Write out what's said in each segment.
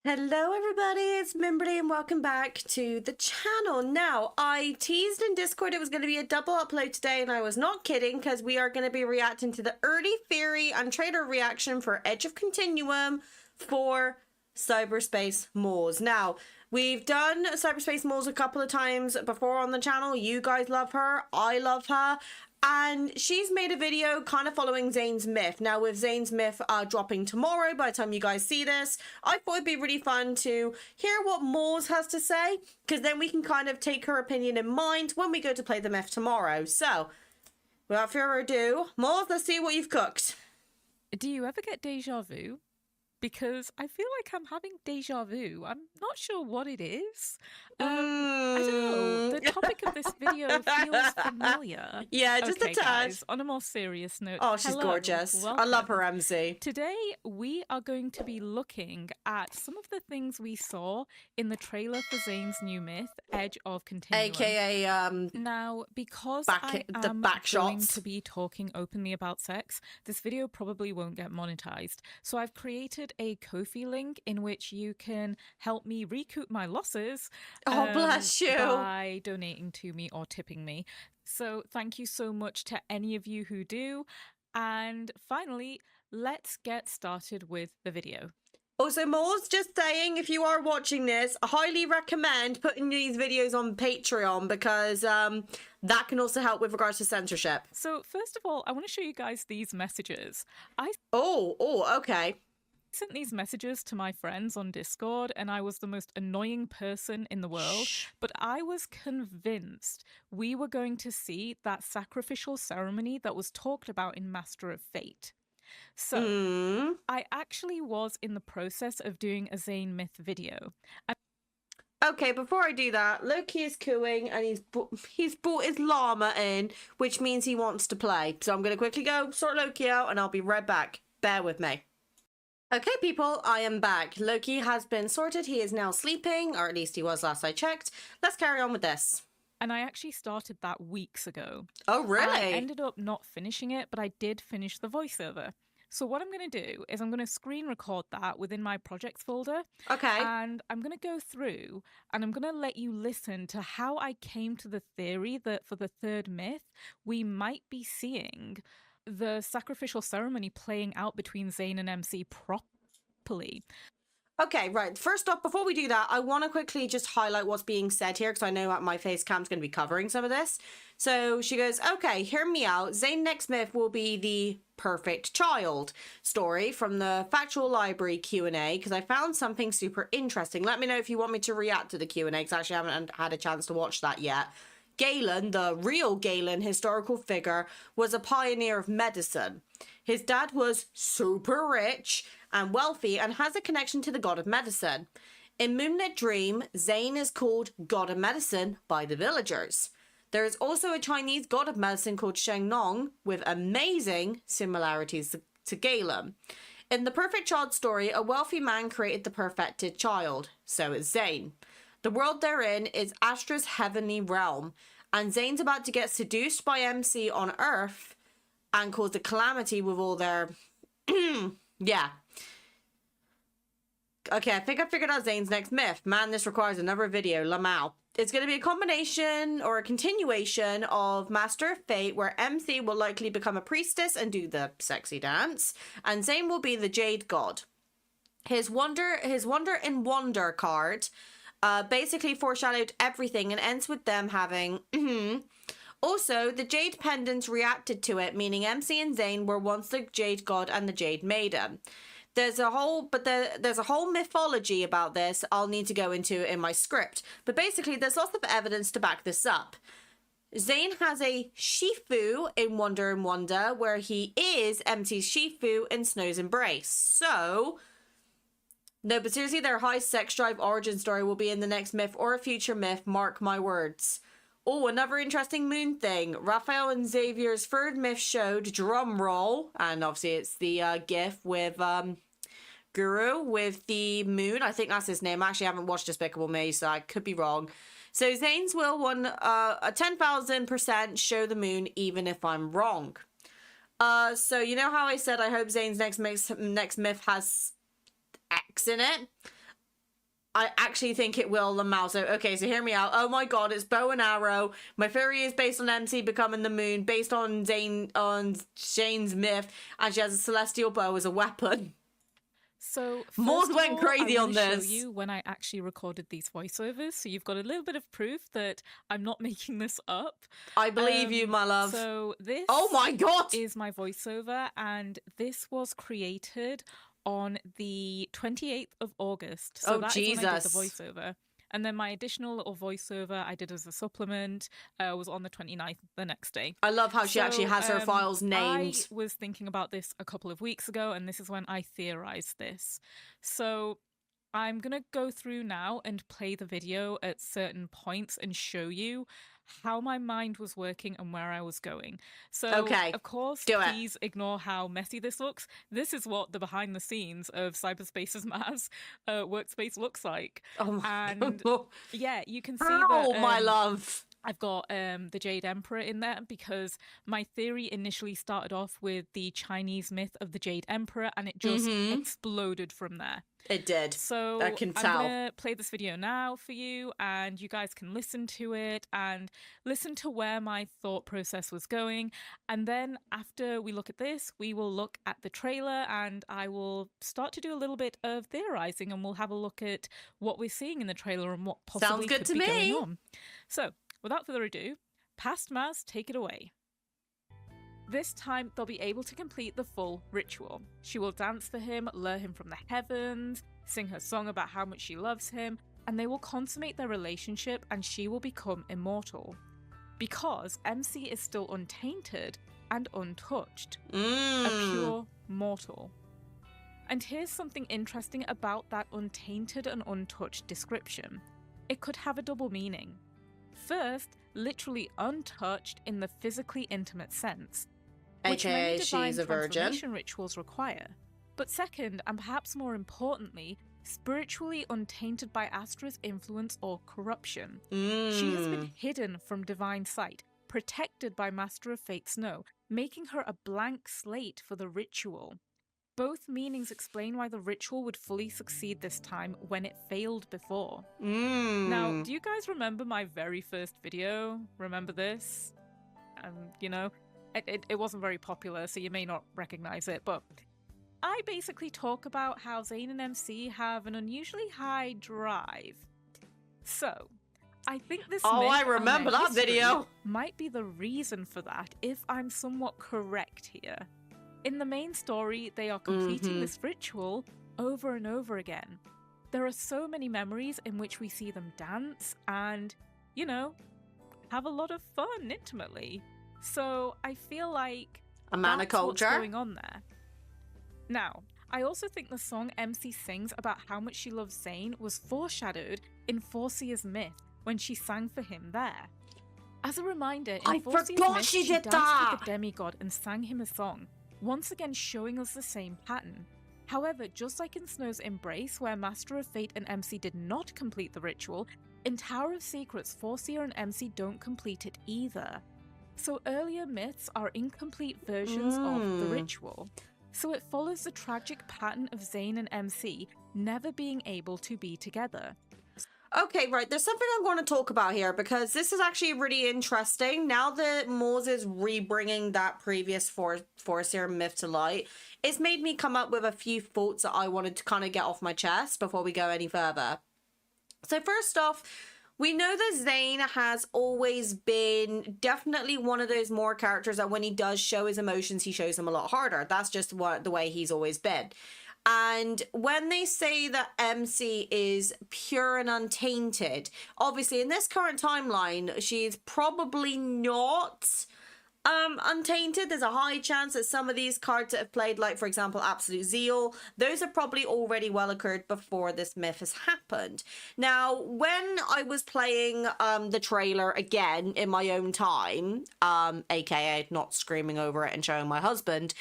Hello everybody, it's Mimberly and welcome back to the channel. Now, I teased in Discord it was going to be a double upload today and I was not kidding because we are going to be reacting to the early theory and trailer reaction for Edge of Continuum for Cyberspace Moles. Now, we've done Cyberspace Moles a couple of times before on the channel. You guys love her, I love her. And she's made a video kind of following Zayne's myth. Now, with Zayne's myth dropping tomorrow, by the time you guys see this, I thought it'd be really fun to hear what Moles has to say, because then we can kind of take her opinion in mind when we go to play the myth tomorrow. So, without further ado, Moles, let's see what you've cooked. Do you ever get deja vu? Because I feel like I'm having deja vu. I'm not sure what it is. I don't know. The topic of this video feels familiar. Yeah, just okay, a tad. Guys, on a more serious note. Oh, she's gorgeous. Welcome. I love her, MC. Today, we are going to be looking at some of the things we saw in the trailer for Zayne's new myth, Edge of Continuum. AKA, Now, because going to be talking openly about sex, this video probably won't get monetized. So I've created a Ko-fi link in which you can help me recoup my losses. Oh, bless you. By donating to me or tipping me. So thank you so much to any of you who do. And finally, let's get started with the video. Also, Moles, just saying, if you are watching this, I highly recommend putting these videos on Patreon because that can also help with regards to censorship. So first of all, I want to show you guys these messages. Okay. I sent these messages to my friends on Discord and I was the most annoying person in the world, but I was convinced we were going to see that sacrificial ceremony that was talked about in Master of Fate. So I actually was in the process of doing a Zayne myth video. Okay, before I do that, Loki is cooing and he's brought his llama in, which means he wants to play. So I'm going to quickly go sort Loki out and I'll be right back. Bear with me. Okay, people, I am back. Loki has been sorted. He is now sleeping, or at least he was last I checked. Let's carry on with this. And I actually started that weeks ago. Oh, really? I ended up not finishing it, but I did finish the voiceover. So what I'm going to do is I'm going to screen record that within my projects folder. Okay. And I'm going to go through and I'm going to let you listen to how I came to the theory that for the third myth, we might be seeing the sacrificial ceremony playing out between Zayne and MC properly. Okay, right. First off, before we do that, I want to quickly just highlight what's being said here because I know my face cam's going to be covering some of this. So she goes, okay, hear me out. Zayne next myth will be the perfect child story from the Factual Library Q&A because I found something super interesting. Let me know if you want me to react to the Q&A because I actually haven't had a chance to watch that yet. Galen, the real Galen historical figure, was a pioneer of medicine. His dad was super rich and wealthy and has a connection to the god of medicine. In Moonlit Dream, Zayne is called God of Medicine by the villagers. There is also a Chinese god of medicine called Sheng Nong with amazing similarities to Galen. In the perfect child story, a wealthy man created the perfected child. So is Zayne. The world they're in is Astra's heavenly realm, and Zayne's about to get seduced by MC on Earth and cause a calamity with all their... yeah. Okay, I think I figured out Zayne's next myth. Man, this requires another video. Lamau. It's going to be a combination or a continuation of Master of Fate, where MC will likely become a priestess and do the sexy dance, and Zayne will be the Jade God. His Wonder in Wonder card... basically foreshadowed everything and ends with them having Also, the Jade pendants reacted to it, meaning MC and Zayne were once the Jade God and the Jade Maiden. There's a whole mythology about this I'll need to go into in my script, but basically there's lots of evidence to back this up. Zayne has a Shifu in Wonder in Wonder, where he is MC's Shifu in Snow's Embrace. So... no, but seriously, their high sex drive origin story will be in the next myth or a future myth, mark my words. Oh, another interesting moon thing. Raphael and Xavier's third myth showed, drum roll, and obviously it's the gif with Guru with the moon. I think that's his name. I actually haven't watched Despicable Me, so I could be wrong. So Zayne's will won a 10,000% show the moon, even if I'm wrong. So you know how I said I hope Zayne's next myth has X in it? I actually think it will Lamau. So, okay, so hear me out. Oh my god, it's bow and arrow. My theory is based on MC becoming the moon, based on Zane's myth, and she has a celestial bow as a weapon. So Maude first went of all, crazy I on want to show this. you when I actually recorded these voiceovers, so you've got a little bit of proof that I'm not making this up. I believe you, my love. So this oh my god is my voiceover, and this was created on the 28th of August. So that is when I did the voiceover. And then my additional little voiceover I did as a supplement was on the 29th, the next day. I love how she actually has her files named. I was thinking about this a couple of weeks ago, and this is when I theorized this. So I'm going to go through now and play the video at certain points and show you how my mind was working and where I was going. So, of course, please ignore how messy this looks. This is what the behind the scenes of Cyberspace's Maz workspace looks like. And yeah, you can see that. My love. I've got the Jade Emperor in there because my theory initially started off with the Chinese myth of the Jade Emperor, and it just exploded from there. It did. So I can tell. I'm going to play this video now for you, and you guys can listen to it and listen to where my thought process was going. And then after we look at this, we will look at the trailer, and I will start to do a little bit of theorizing, and we'll have a look at what we're seeing in the trailer and what possibly could be going on. So, without further ado, past Maz, take it away. This time, they'll be able to complete the full ritual. She will dance for him, lure him from the heavens, sing her song about how much she loves him, and they will consummate their relationship and she will become immortal. Because MC is still untainted and untouched. A pure mortal. And here's something interesting about that untainted and untouched description. It could have a double meaning. First, literally untouched in the physically intimate sense, which many divine transformation rituals require. But second, and perhaps more importantly, spiritually untainted by Astra's influence or corruption. She has been hidden from divine sight, protected by Master of Fate Snow, making her a blank slate for the ritual. Both meanings explain why the ritual would fully succeed this time when it failed before. Now, do you guys remember my very first video? Remember this? You know, it wasn't very popular, so you may not recognize it, but I basically talk about how Zayne and MC have an unusually high drive. So, I think this I remember that video. Might be the reason for that, if I'm somewhat correct here. In the main story, they are completing this ritual over and over again. There are so many memories in which we see them dance and, you know, have a lot of fun intimately. So I feel like that's what's going on there. Now, I also think the song MC sings about how much she loves Zayne was foreshadowed in Forcia's myth when she sang for him there. As a reminder, in Forcia's myth, she danced with the demigod and sang him a song, once again showing us the same pattern. However, just like in Snow's Embrace, where Master of Fate and MC did not complete the ritual, in Tower of Secrets, Forcia and MC don't complete it either. So earlier myths are incomplete versions of the ritual. So it follows the tragic pattern of Zayne and MC never being able to be together. Okay, right, there's something I'm going to talk about here because this is actually really interesting. Now that Mose is rebringing that previous Forcia myth to light, it's made me come up with a few thoughts that I wanted to kind of get off my chest before we go any further. So first off, we know that Zayne has always been definitely one of those more characters that when he does show his emotions, he shows them a lot harder. That's just the way he's always been. And when they say that MC is pure and untainted, obviously in this current timeline, she's probably not untainted. There's a high chance that some of these cards that have played, like for example Absolute Zeal, those have probably already well occurred before this myth has happened. Now when I was playing the trailer again in my own time, aka not screaming over it and showing my husband,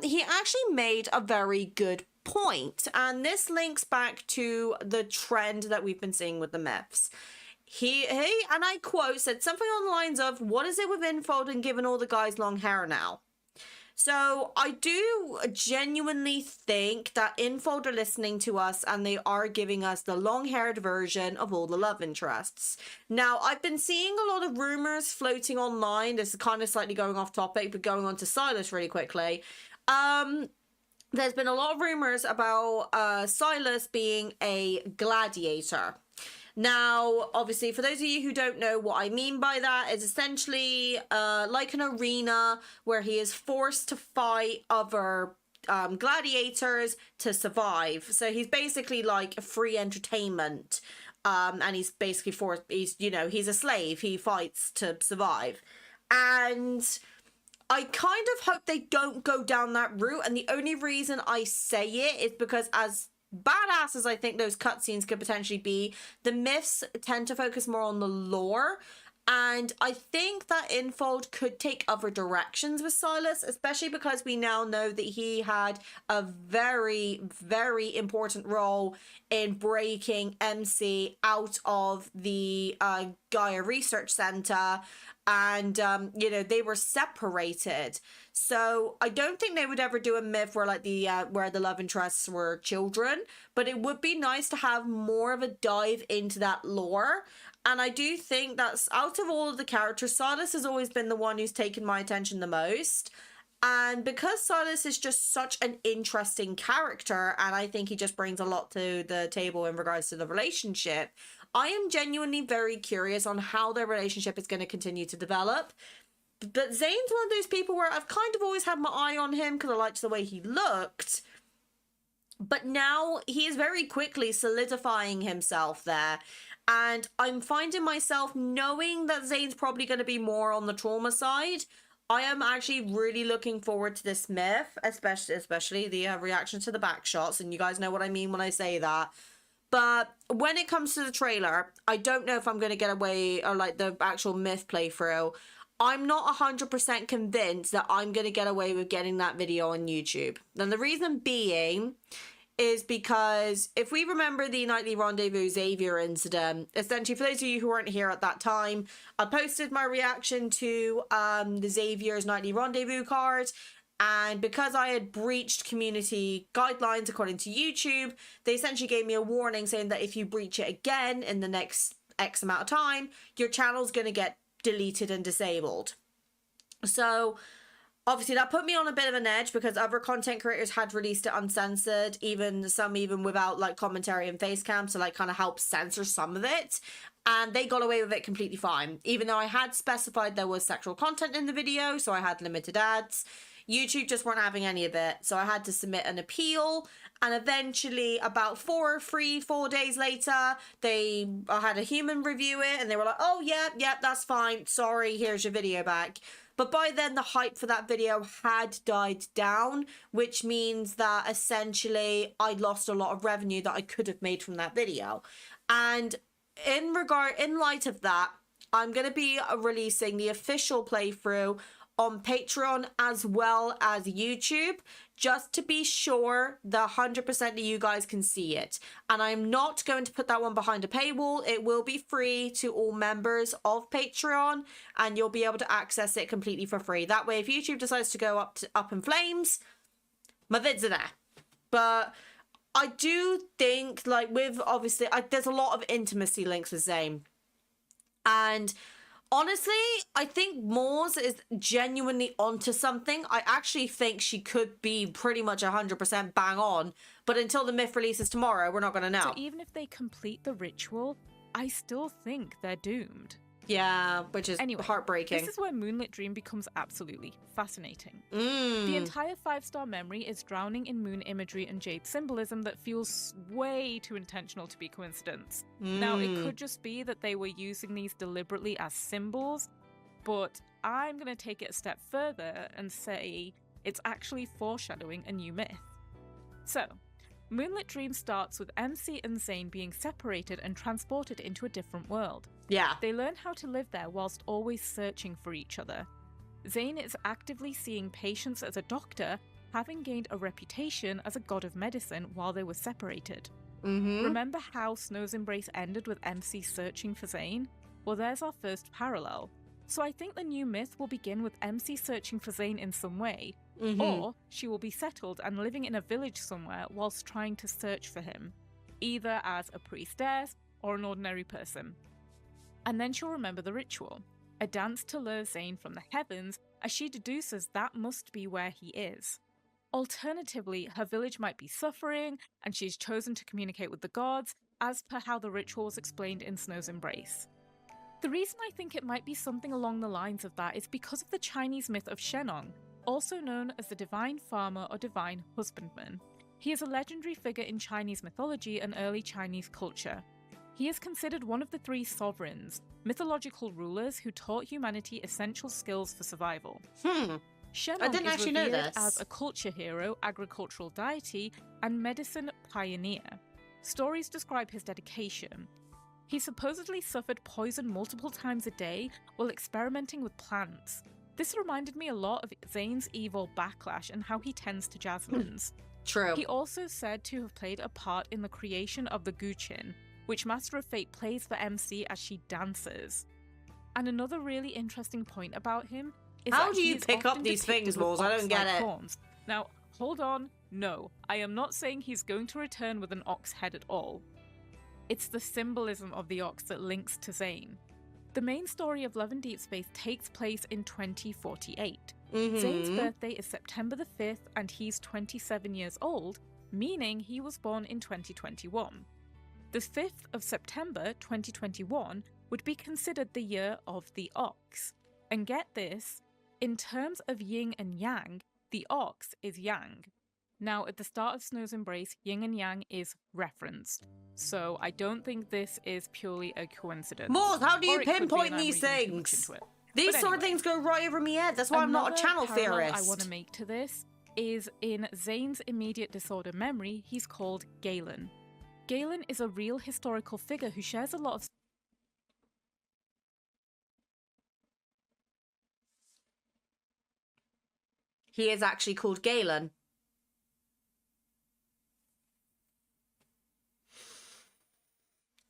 he actually made a very good point, and this links back to the trend that we've been seeing with the myths. He and I quote, said something on the lines of, what is it with Infold and giving all the guys long hair now? So I do genuinely think that Infold are listening to us and they are giving us the long-haired version of all the love interests. Now, I've been seeing a lot of rumors floating online. This is kind of slightly going off topic, but going on to Silas really quickly. There's been a lot of rumors about Silas being a gladiator. Now, obviously, for those of you who don't know what I mean by that, it's essentially like an arena where he is forced to fight other gladiators to survive. So he's basically like a free entertainment. And he's basically he's a slave. He fights to survive. And I kind of hope they don't go down that route. And the only reason I say it is because as badass as I think those cutscenes could potentially be, the myths tend to focus more on the lore, and I think that Infold could take other directions with Silas, especially because we now know that he had a very, very important role in breaking MC out of the Gaia Research Center, and they were separated. So I don't think they would ever do a myth where like where the love interests were children, but it would be nice to have more of a dive into that lore. And I do think that's, out of all of the characters, Silas has always been the one who's taken my attention the most. And because Silas is just such an interesting character, and I think he just brings a lot to the table in regards to the relationship, I am genuinely very curious on how their relationship is going to continue to develop. But Zayne's one of those people where I've kind of always had my eye on him because I liked the way he looked. But now he is very quickly solidifying himself there. And I'm finding myself knowing that Zayne's probably going to be more on the trauma side. I am actually really looking forward to this myth, especially the reaction to the back shots. And you guys know what I mean when I say that. But when it comes to the trailer, I don't know if I'm going to get away, or like the actual myth playthrough. I'm not 100% convinced that I'm going to get away with getting that video on YouTube. And the reason being is because if we remember the Nightly Rendezvous Xavier incident, essentially for those of you who weren't here at that time, I posted my reaction to the Xavier's Nightly Rendezvous card. And because I had breached community guidelines according to YouTube, they essentially gave me a warning saying that if you breach it again in the next X amount of time, your channel's going to get deleted and disabled. So obviously that put me on a bit of an edge because other content creators had released it uncensored, some even without like commentary and face cam to like kind of help censor some of it, and they got away with it completely fine, even though I had specified there was sexual content in the video, so I had limited ads. YouTube just weren't having any of it, so I had to submit an appeal, and eventually about 4 days later, I had a human review it, and they were like, oh, yeah, that's fine, sorry, here's your video back. But by then, the hype for that video had died down, which means that essentially I'd lost a lot of revenue that I could have made from that video. And in light of that, I'm going to be releasing the official playthrough on Patreon as well as YouTube, just to be sure that 100% of you guys can see it. And I'm not going to put that one behind a paywall. It will be free to all members of Patreon, and you'll be able to access it completely for free. That way, if YouTube decides to go up in flames, my vids are there. But I do think, like, with obviously, there's a lot of intimacy links with Zayne. And honestly, I think Moors is genuinely onto something. I actually think she could be pretty much 100% bang on. But until the myth releases tomorrow, we're not going to know. So even if they complete the ritual, I still think they're doomed. Yeah, which is heartbreaking. This is where Moonlit Dream becomes absolutely fascinating. The entire 5-star memory is drowning in moon imagery and jade symbolism that feels way too intentional to be coincidence. Now, it could just be that they were using these deliberately as symbols, but I'm going to take it a step further and say it's actually foreshadowing a new myth. So, Moonlit Dream starts with MC and Zayne being separated and transported into a different world. Yeah. They learn how to live there whilst always searching for each other. Zayne is actively seeing patients as a doctor, having gained a reputation as a god of medicine while they were separated. Remember how Snow's Embrace ended with MC searching for Zayne? Well, there's our first parallel. So I think the new myth will begin with MC searching for Zayne in some way, or she will be settled and living in a village somewhere whilst trying to search for him, either as a priestess or an ordinary person. And then she'll remember the ritual, a dance to lure Zayne from the heavens, as she deduces that must be where he is. Alternatively, her village might be suffering, and she's chosen to communicate with the gods, as per how the ritual was explained in Snow's Embrace. The reason I think it might be something along the lines of that is because of the Chinese myth of Shennong, also known as the divine farmer or divine husbandman. He is a legendary figure in Chinese mythology and early Chinese culture. He is considered one of the three sovereigns, mythological rulers who taught humanity essential skills for survival. Shennong I didn't is actually know revered this. as a culture hero, agricultural deity, and medicine pioneer. Stories describe his dedication. He supposedly suffered poison multiple times a day while experimenting with plants. This reminded me a lot of Zayne's evil backlash and how he tends to jasmines. True. He also said to have played a part in the creation of the Guqin, which Master of Fate plays for MC as she dances. And another really interesting point about him is How that do he you is pick up often these depicted things, with Walls? I don't get ox-like it. horns. Now, hold on. No, I am not saying he's going to return with an ox head at all. It's the symbolism of the ox that links to Zayne. The main story of Love and Deepspace takes place in 2048. Zayne's birthday is September the 5th and he's 27 years old, meaning he was born in 2021. The 5th of September 2021 would be considered the year of the ox. And get this, in terms of yin and yang, the ox is yang. Now, at the start of Snow's Embrace, yin and yang is referenced. So I don't think this is purely a coincidence. Moors, how do you Or it could be, pinpoint and I'm these reading too much things? into it. These But sort of anyway, things go right over my head. That's why I'm not a another channel parallel theorist. I want to make to this is in Zayne's immediate disorder memory, he's called Galen. Galen is a real historical figure who shares a lot of He is actually called Galen.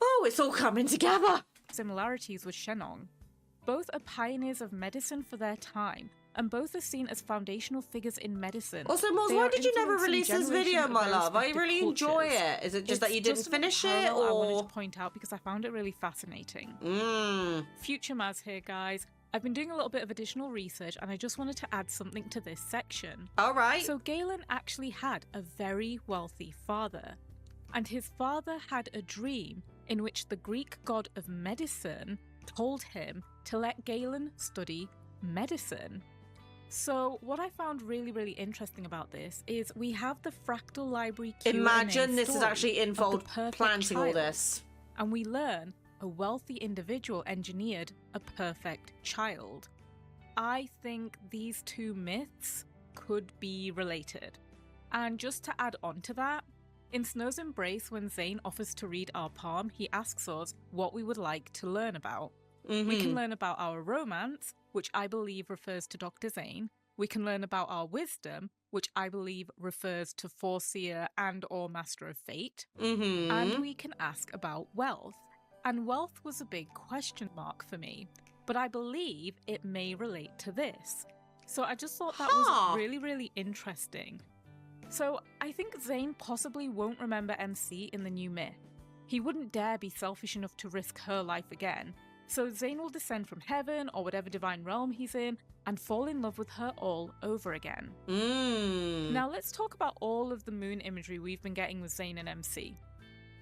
Oh, it's all coming together. similarities with Shennong. Both are pioneers of medicine for their time, and both are seen as foundational figures in medicine. Also, Moz, They why are did you never influencing release this generations video, of my their love? I respective really enjoy cultures. it. Is it just that you It's didn't just a finish it, parallel I wanted or...? to point out because I found it really fascinating. Future Maz here, guys. I've been doing a little bit of additional research and I just wanted to add something to this section. All right. So Galen actually had a very wealthy father, and his father had a dream in which the Greek god of medicine told him to let Galen study medicine. So what I found really, really interesting about this is we have the fractal library Q&A Imagine this is story actually of the involved perfect planting all child, this. and we learn a wealthy individual engineered a perfect child. I think these two myths could be related. And just to add on to that, in Snow's Embrace, when Zayne offers to read our palm, he asks us what we would like to learn about. We can learn about our romance, which I believe refers to Dr. Zayne. We can learn about our wisdom, which I believe refers to Foreseer and or Master of Fate. And we can ask about wealth. And wealth was a big question mark for me, but I believe it may relate to this. So I just thought that was really, really interesting. So I think Zayne possibly won't remember MC in the new myth. He wouldn't dare be selfish enough to risk her life again. So Zayne will descend from heaven or whatever divine realm he's in and fall in love with her all over again. Now let's talk about all of the moon imagery we've been getting with Zayne and MC.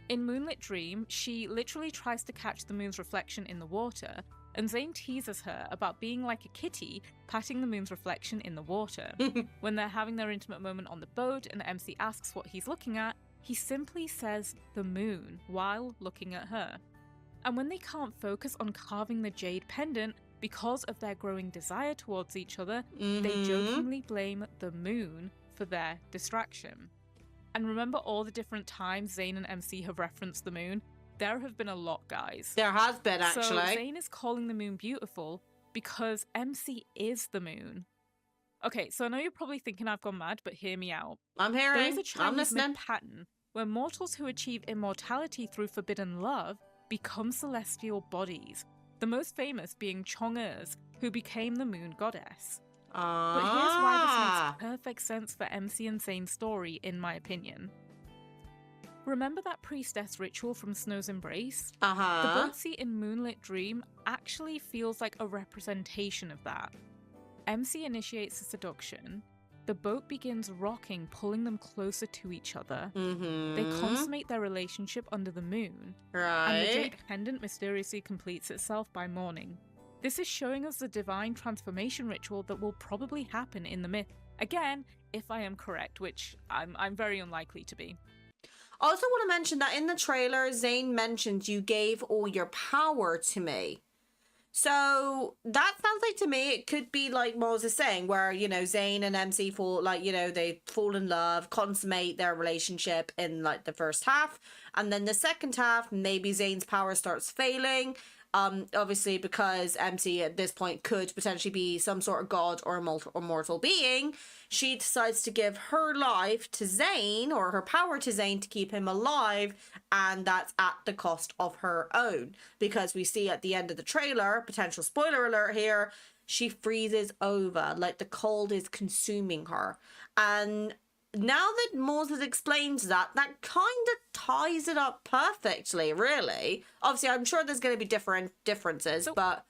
In Moonlit Dream, she literally tries to catch the moon's reflection in the water, and Zayne teases her about being like a kitty patting the moon's reflection in the water. When they're having their intimate moment on the boat and MC asks what he's looking at, he simply says the moon while looking at her. And when they can't focus on carving the jade pendant because of their growing desire towards each other, they jokingly blame the moon for their distraction. And remember all the different times Zayne and MC have referenced the moon? There have been a lot, guys. There has been, So actually. Zayne is calling the moon beautiful because MC is the moon. Okay, so I know you're probably thinking I've gone mad, but hear me out. I'm There is hearing. a I'm Chinese myth listening. pattern where mortals who achieve immortality through forbidden love become celestial bodies, the most famous being Chang'e's, who became the moon goddess. But here's why this makes perfect sense for MC and Zayne's story, in my opinion. Remember that priestess ritual from Snow's Embrace? The boat seat in Moonlit Dream actually feels like a representation of that. MC initiates the seduction. The boat begins rocking, pulling them closer to each other. They consummate their relationship under the moon. And the jade pendant mysteriously completes itself by morning. This is showing us the divine transformation ritual that will probably happen in the myth. Again, if I am correct, which I'm very unlikely to be. I also want to mention that in the trailer, Zayne mentioned you gave all your power to me. So that sounds like to me it could be like Moz is saying, where, you know, Zayne and MC fall, like, you know, they fall in love, consummate their relationship in like the first half, and then the second half, maybe Zayne's power starts failing. Obviously, because MC at this point could potentially be some sort of god or a mortal being, she decides to give her life to Zayne, or her power to Zayne, to keep him alive, and that's at the cost of her own. Because we see at the end of the trailer, potential spoiler alert here, she freezes over, like the cold is consuming her. And now that Moses explains that kind of ties it up perfectly, really. Obviously, I'm sure there's going to be differences, but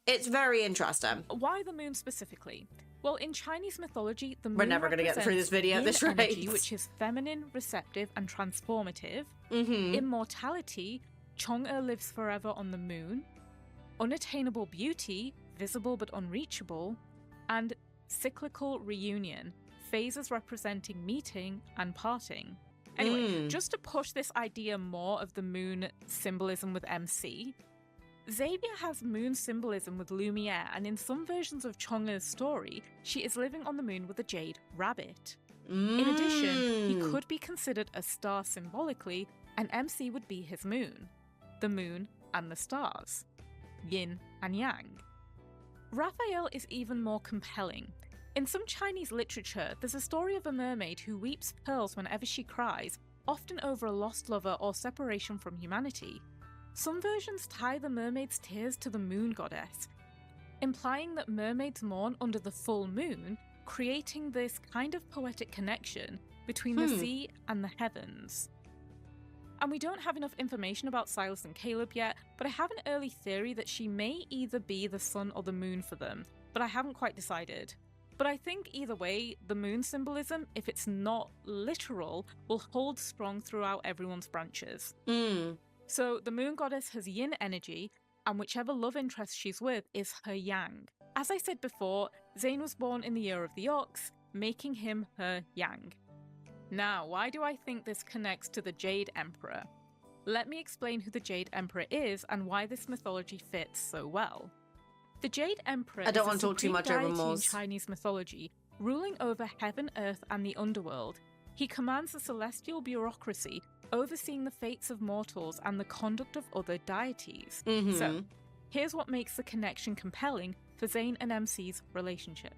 it's very interesting. Why the moon specifically? Well, in Chinese mythology, the moon We're never going to get through this video at this rate. Energy, which is feminine, receptive, and transformative. Immortality, Chang'e lives forever on the moon. Unattainable beauty, visible but unreachable. And cyclical reunion, phases representing meeting and parting. Anyway, just to push this idea more of the moon symbolism with MC, Xavier has moon symbolism with Lumiere, and in some versions of Chang'e's story, she is living on the moon with a jade rabbit. In addition, he could be considered a star symbolically, and MC would be his moon. The moon and the stars. Yin and Yang. Raphael is even more compelling. In some Chinese literature, there's a story of a mermaid who weeps pearls whenever she cries, often over a lost lover or separation from humanity. Some versions tie the mermaid's tears to the moon goddess, implying that mermaids mourn under the full moon, creating this kind of poetic connection between the sea and the heavens. And we don't have enough information about Silas and Caleb yet, but I have an early theory that she may either be the sun or the moon for them, but I haven't quite decided. But I think either way, the moon symbolism, if it's not literal, will hold strong throughout everyone's branches. So the moon goddess has yin energy, and whichever love interest she's with is her yang. As I said before, Zayne was born in the year of the ox, making him her yang. Now, why do I think this connects to the Jade Emperor? Let me explain who the Jade Emperor is and why this mythology fits so well. The Jade Emperor I don't want to talk too much over in Chinese mythology, ruling over heaven, earth, and the underworld. He commands the celestial bureaucracy, overseeing the fates of mortals and the conduct of other deities. So, here's what makes the connection compelling for Zayne and MC's relationship.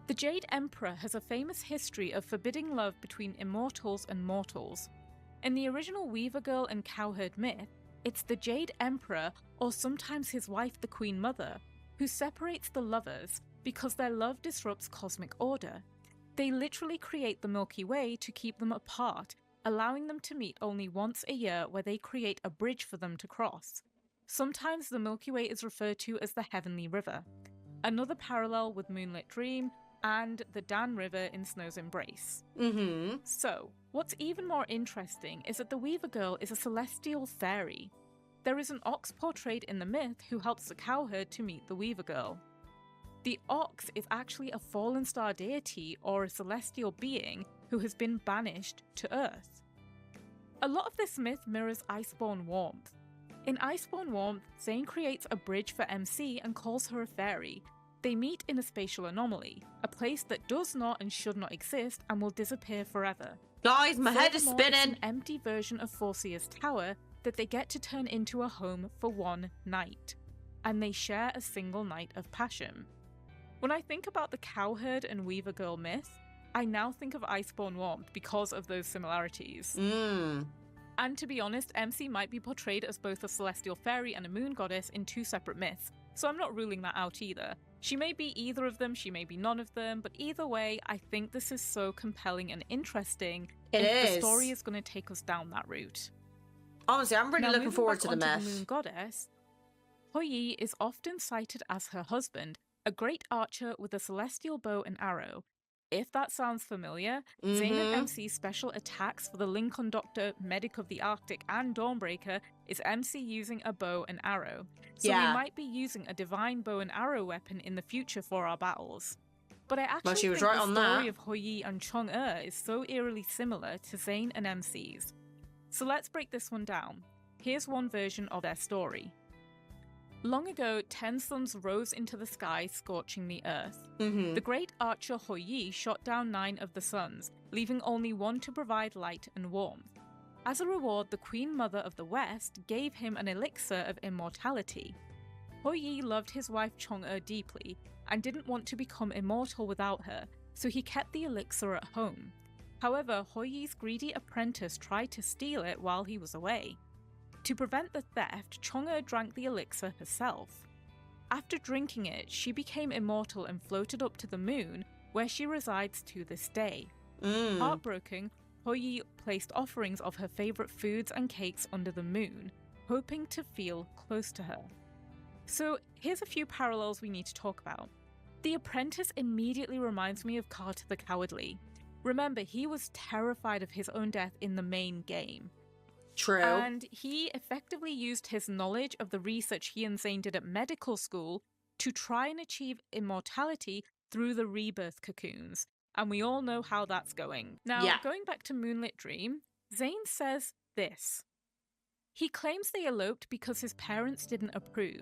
The Jade Emperor has a famous history of forbidding love between immortals and mortals. In the original Weaver Girl and Cowherd myth, it's the Jade Emperor, or sometimes his wife the Queen Mother, who separates the lovers because their love disrupts cosmic order. They literally create the Milky Way to keep them apart, allowing them to meet only once a year, where they create a bridge for them to cross. Sometimes the Milky Way is referred to as the Heavenly River. Another parallel with Moonlit Dream and the Dan River in Snow's Embrace. So, what's even more interesting is that the Weaver Girl is a celestial fairy. There is an ox portrayed in the myth who helps the cowherd to meet the Weaver Girl. The ox is actually a fallen star deity or a celestial being who has been banished to Earth. A lot of this myth mirrors Iceborne Warmth. In Iceborne Warmth, Zayne creates a bridge for MC and calls her a fairy. They meet in a spatial anomaly, a place that does not and should not exist and will disappear forever. Guys, my head is spinning! It's an empty version of Forcia's tower that they get to turn into a home for one night. And they share a single night of passion. When I think about the cowherd and Weaver Girl myth, I now think of Iceborne Warmth because of those similarities. And to be honest, MC might be portrayed as both a celestial fairy and a moon goddess in two separate myths, so I'm not ruling that out either. She may be either of them, she may be none of them, but either way, I think this is so compelling and interesting if the story is going to take us down that route. Honestly, I'm really looking forward to the myth. The moon goddess, Hou-Yi is often cited as her husband, a great archer with a celestial bow and arrow. If that sounds familiar, Zayne and MC's special attacks for the Lincoln Doctor, Medic of the Arctic, and Dawnbreaker is MC using a bow and arrow. So we might be using a divine bow and arrow weapon in the future for our battles. But I actually think the story of Hou-Yi and Chang'e is so eerily similar to Zayne and MC's. So let's break this one down. Here's one version of their story. Long ago, 10 suns rose into the sky, scorching the earth. The great archer Hou-Yi shot down 9 of the suns, leaving only one to provide light and warmth. As a reward, the Queen Mother of the West gave him an elixir of immortality. Hou-Yi loved his wife Chang'e deeply, and didn't want to become immortal without her, so he kept the elixir at home. However, Hou-Yi's greedy apprentice tried to steal it while he was away. To prevent the theft, Chang'e drank the elixir herself. After drinking it, she became immortal and floated up to the moon, where she resides to this day. Heartbroken, Hou-Yi placed offerings of her favourite foods and cakes under the moon, hoping to feel close to her. So here's a few parallels we need to talk about. The apprentice immediately reminds me of Carter the Cowardly. Remember, he was terrified of his own death in the main game. True. And he effectively used his knowledge of the research he and Zayne did at medical school to try and achieve immortality through the rebirth cocoons. And we all know how that's going. Now, going back to Moonlit Dream, Zayne says this. He claims they eloped because his parents didn't approve.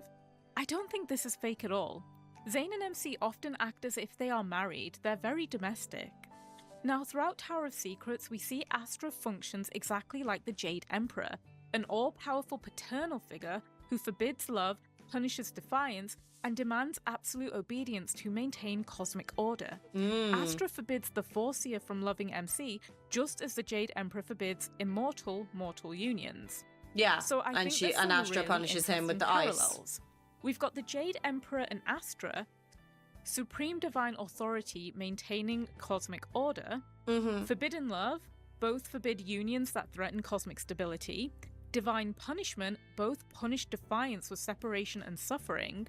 I don't think this is fake at all. Zayne and MC often act as if they are married. They're very domestic. Now, throughout Tower of Secrets, we see Astra functions exactly like the Jade Emperor, an all-powerful paternal figure who forbids love, punishes defiance, and demands absolute obedience to maintain cosmic order. Astra forbids the Foreseer from loving MC, just as the Jade Emperor forbids mortal unions. Yeah, so I think and Astra punishes him with the ice. We've got the Jade Emperor and Astra, supreme divine authority maintaining cosmic order, forbidden love, both forbid unions that threaten cosmic stability, divine punishment, both punish defiance with separation and suffering,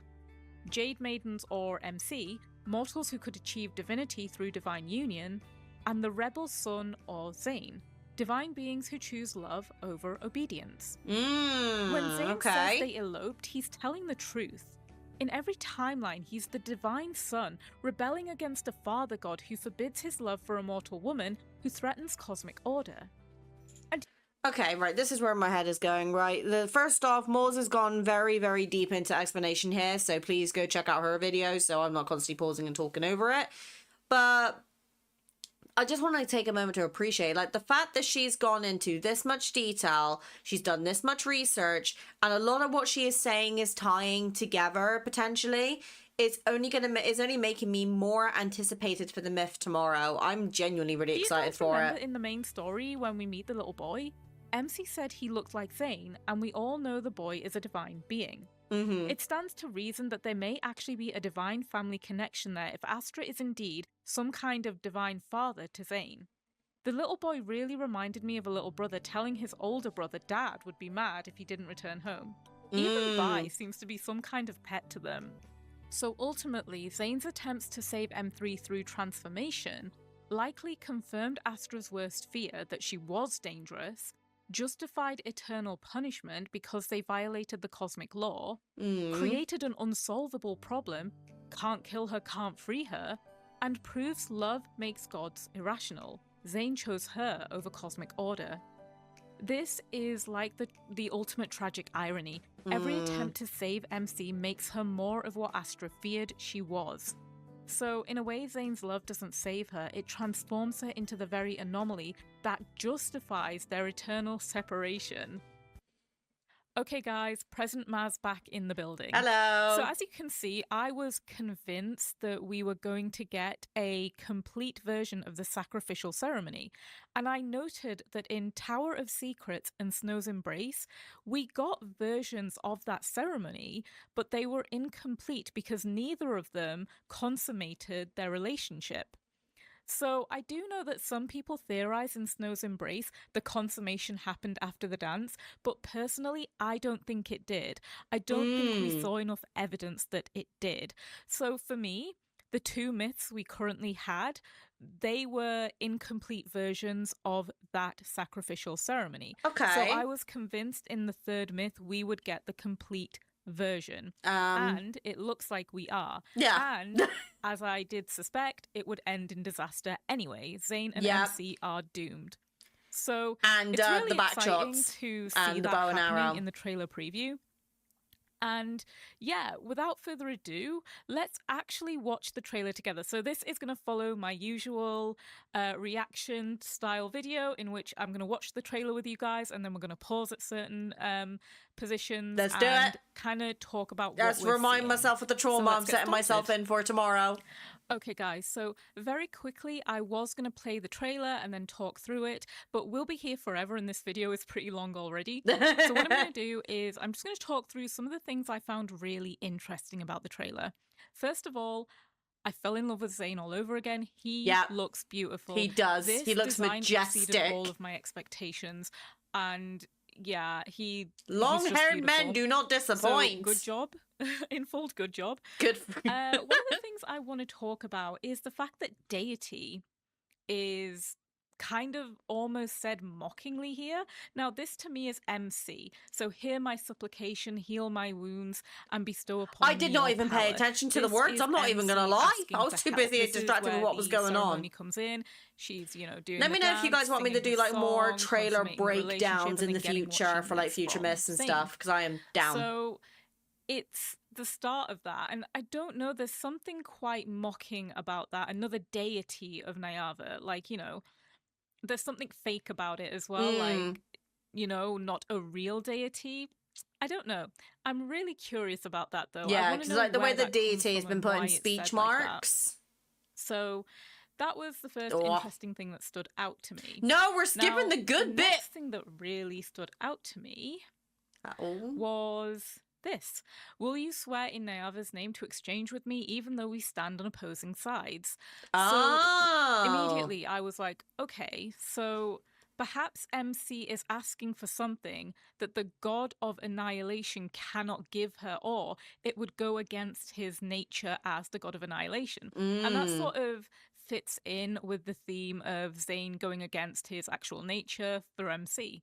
Jade Maidens or MC, mortals who could achieve divinity through divine union, and the rebel son or Zayne, divine beings who choose love over obedience. When Zayne says they eloped, he's telling the truth. In every timeline, he's the divine son, rebelling against a father god who forbids his love for a mortal woman who threatens cosmic order. Okay, right, this is where my head is going, right? First off, Moz has gone very, very deep into explanation here, so please go check out her videos, so I'm not constantly pausing and talking over it. But I just want to take a moment to appreciate, like, the fact that she's gone into this much detail, she's done this much research, and a lot of what she is saying is tying together, potentially. It's only making me more anticipated for the myth tomorrow. I'm genuinely really excited for it. In the main story, when we meet the little boy, MC said he looked like Zayne, and we all know the boy is a divine being. It stands to reason that there may actually be a divine family connection there if Astra is indeed some kind of divine father to Zayne. The little boy really reminded me of a little brother telling his older brother Dad would be mad if he didn't return home. Even Bai seems to be some kind of pet to them. So ultimately, Zayne's attempts to save M3 through transformation likely confirmed Astra's worst fear that she was dangerous, justified eternal punishment because they violated the cosmic law, created an unsolvable problem, can't kill her, can't free her, and proves love makes gods irrational. Zayne chose her over cosmic order. This is like the ultimate tragic irony. Every attempt to save MC makes her more of what Astra feared she was. So in a way, Zayne's love doesn't save her, it transforms her into the very anomaly that justifies their eternal separation. Okay, guys, President Maz back in the building. Hello. So as you can see, I was convinced that we were going to get a complete version of the sacrificial ceremony. And I noted that in Tower of Secrets and Snow's Embrace, we got versions of that ceremony, but they were incomplete because neither of them consummated their relationship. So I do know that some people theorize in Snow's Embrace the consummation happened after the dance, but personally, I don't think it did. I don't think we saw enough evidence that it did. So for me, the two myths we currently had, they were incomplete versions of that sacrificial ceremony. Okay. So I was convinced in the third myth we would get the complete version. And it looks like we are. Yeah. And as I did suspect, it would end in disaster anyway. Zayne and MC are doomed. So and it's really the back exciting shots to see and the that bow and happening arrow in the trailer preview. And yeah, without further ado, let's actually watch the trailer together. So this is going to follow my usual reaction style video in which I'm going to watch the trailer with you guys and then we're going to pause at certain positions. Let's do it. Kind of talk about Let's what we're remind seeing. myself of the trauma I'm setting myself in for tomorrow. Okay, guys, so very quickly, I was going to play the trailer and then talk through it, but we'll be here forever and this video is pretty long already. So what I'm going to do is I'm just going to talk through some of the things I found really interesting about the trailer. First of all, I fell in love with Zayne all over again. He looks beautiful. He does. He looks majestic. Exceeded all of my expectations. And yeah, long-haired men do not disappoint. So, good job. Infold, good job. Good for you. One of the things I want to talk about is the fact that deity is kind of almost said mockingly here. Now, this to me is MC. So hear my supplication, heal my wounds, and bestow upon me. I did not even power. pay attention to This the words. I'm not even going to lie. I was too busy distracted with what was going on. Comes in. She's, doing. Let me know if you guys want me to do like more trailer breakdowns in the future for like future myths and stuff, because I am down. So it's the start of that, and I don't know. There's something quite mocking about that. Another deity of Nyava, like there's something fake about it as well, like, not a real deity. I don't know. I'm really curious about that, though. Yeah, because like the way the deity has been put in speech marks. So that was the first interesting thing that stood out to me. No, we're skipping the good bit. The next thing that really stood out to me was this. Will you swear in Nyava's name to exchange with me even though we stand on opposing sides? So immediately I was like, okay, so perhaps MC is asking for something that the god of annihilation cannot give her, or it would go against his nature as the god of annihilation. And that sort of fits in with the theme of Zayne going against his actual nature for MC.